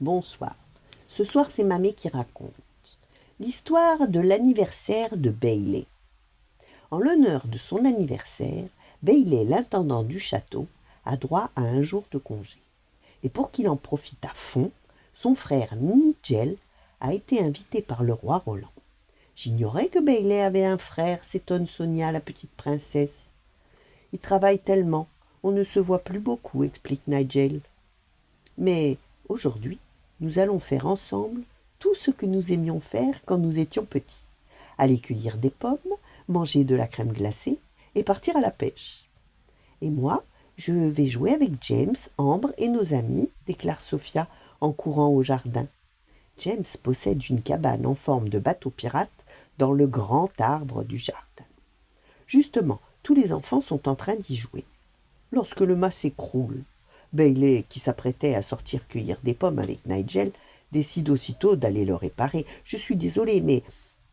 Bonsoir. Ce soir, c'est Mamé qui raconte l'histoire de l'anniversaire de Bailey. En l'honneur de son anniversaire, Bailey, l'intendant du château, a droit à un jour de congé. Et pour qu'il en profite à fond, son frère Nigel a été invité par le roi Roland. J'ignorais que Bailey avait un frère, s'étonne Sonia, la petite princesse. Il travaille tellement, on ne se voit plus beaucoup, explique Nigel. Mais aujourd'hui, nous allons faire ensemble tout ce que nous aimions faire quand nous étions petits. Aller cueillir des pommes, manger de la crème glacée et partir à la pêche. Et moi, je vais jouer avec James, Ambre et nos amis, déclare Sophia en courant au jardin. James possède une cabane en forme de bateau pirate dans le grand arbre du jardin. Justement, tous les enfants sont en train d'y jouer. Lorsque le mât s'écroule, Bailey, qui s'apprêtait à sortir cueillir des pommes avec Nigel, décide aussitôt d'aller le réparer. « Je suis désolé, mais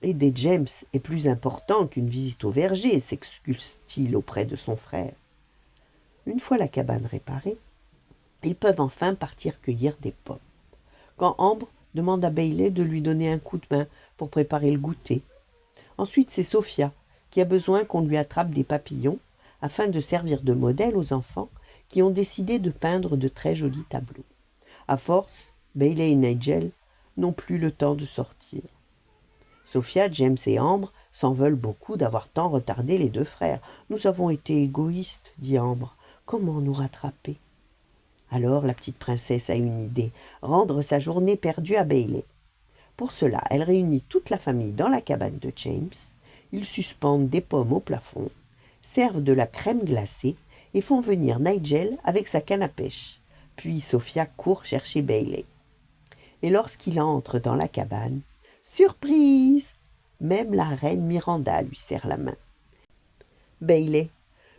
aider James est plus important qu'une visite au verger, s'excuse-t-il auprès de son frère. Une fois la cabane réparée, ils peuvent enfin partir cueillir des pommes. Quand Ambre demande à Bailey de lui donner un coup de main pour préparer le goûter. Ensuite, c'est Sophia qui a besoin qu'on lui attrape des papillons afin de servir de modèle aux enfants qui ont décidé de peindre de très jolis tableaux. À force, Bailey et Nigel n'ont plus le temps de sortir. Sophia, James et Ambre s'en veulent beaucoup d'avoir tant retardé les deux frères. « Nous avons été égoïstes, dit Ambre. Comment nous rattraper ?» Alors la petite princesse a une idée, rendre sa journée perdue à Bailey. Pour cela, elle réunit toute la famille dans la cabane de James. Ils suspendent des pommes au plafond, servent de la crème glacée et font venir Nigel avec sa canne à pêche. Puis Sophia court chercher Bailey. Et lorsqu'il entre dans la cabane, surprise! Même la reine Miranda lui serre la main. « Bailey,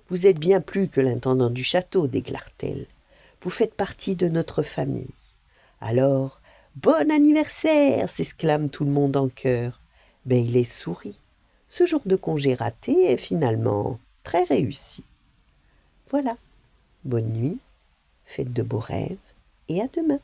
vous êtes bien plus que l'intendant du château, déclare-t-elle. Vous faites partie de notre famille. Alors, bon anniversaire, s'exclame tout le monde en chœur. Bailey sourit. Ce jour de congé raté est finalement très réussi. Voilà, bonne nuit, faites de beaux rêves et à demain.